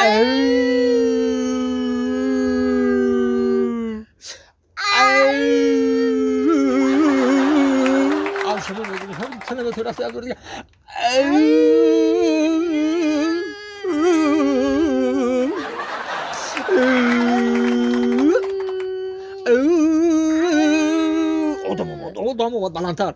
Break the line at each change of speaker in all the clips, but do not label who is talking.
O da balantar.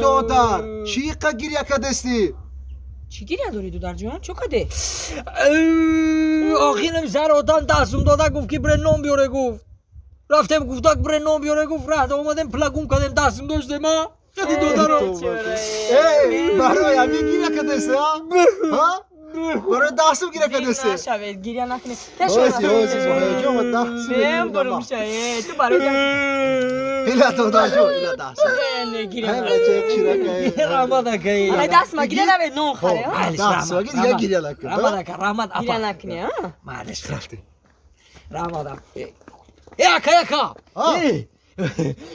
دودار چیقا گیریا کدستی
چی گریه داری دودار جان؟ چو کده؟
آخینم سر آتان دستم داده گفت که بره نام بیاره گفت رفتم گفتم بره نام بیاره گفت رفت اومدم پلاگون کردم دستم داشته ما خیلی داده رو
برای همین گیریا کدستی ها؟ برای دستم گیریا کدستی
نشوید گریه نکنی
نه
برو میشه تو برای
ایلا دودار جو ایلا دستم
رحمت اکایی
دست ما گریه نوید نون خره
دستم گیریا گیریا لکن
رحمت
گریه
اپا
نکنی ها
معلش رحمت اپا یکا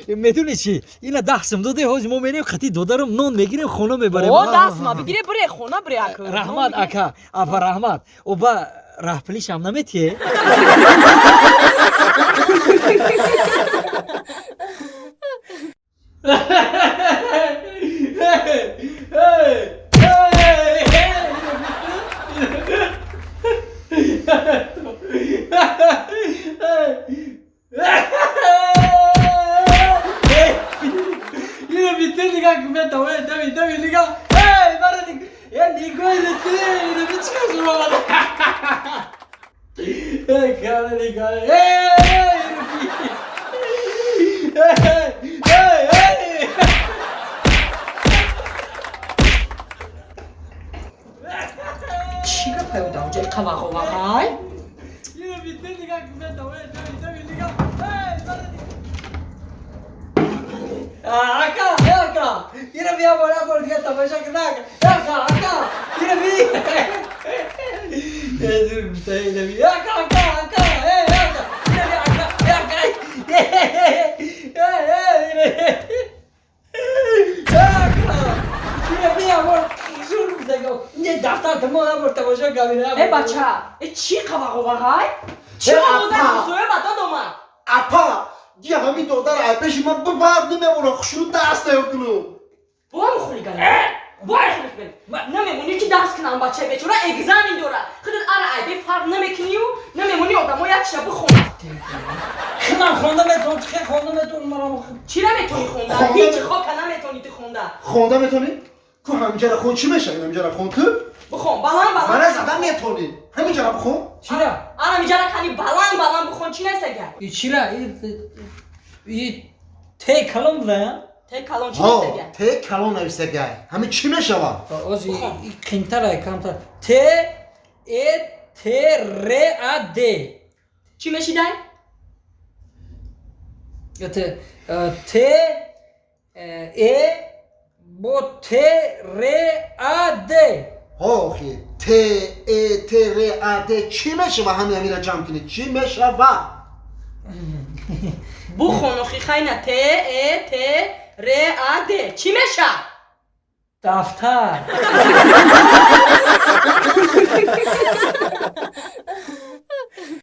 میدونی چی اینا دستم داده حاج ما میریم خطی دادارم نون میگیریم خونه میبریم
او دست ما بگیره بره خونه بره اکو
رحمت اکا اپا رحمت او با راه پلیش هم نمیتیه Yine bitti nigga küme tavaya demin nigga. Hey bana nigga. Ya nigga bitti. Yine bir çıkarsın bana. Hey kana nigga. Hey.
چی گفت بود اونجا قواقو واقعای
Yine bitti nigga küme tavaya demin nigga. Hey bana nigga. Aka. Yine bir abone ol diye tabaşa kınak. Aka. Yine bir. Dur bir tane yine bir. Aka. Hey aka. Yine bir aka. Yine bir abone. Şunu bir dakika. Ne daftar tamam abone tabaşa kabine.
ای بچه چی قواقو واقعای؟ چی قواقو زنی بطا دوما؟
اپا گیا همین دودار اپش من ببرد نمیمونه خشونو دست نیکنو
با هم خوری گنه با هم خوری گنه نمیمونی که دست کنم بچه بیچورا اگزامین داره خودت اره ای بی فرق نمیکنی و نمیمونی آدم ها یک شب بخونه
من خونده میتون چه خونده میتون مرا
چی نمیتونی خونده؟ هیچی خواه که نمیتونی تی خونده
خونده میتونی؟ که همینجا خون چی میشه؟ همینجا خون تو؟
بخون بلند
من از آدم میتونی همینجا بخون؟
چرا؟
آره میجا کنی بلند بخون چی نسگه؟
ای چرا؟ ای ته کلم بوده
ته کلان چی
ها
نسگه؟
ته کلان نویسته گه همین چی میشه با؟
آزی ای کمتره کمتر ت ای ت ر ا د
چی میشیدن؟
ت ای با ت ر ا د
ها خی ت ای ت ر ا د چی میشه با همین را جمع کنی؟ چی میشه با؟
بخون اخی خیینه ت ای ت ر ا د چی میشه؟
دفتر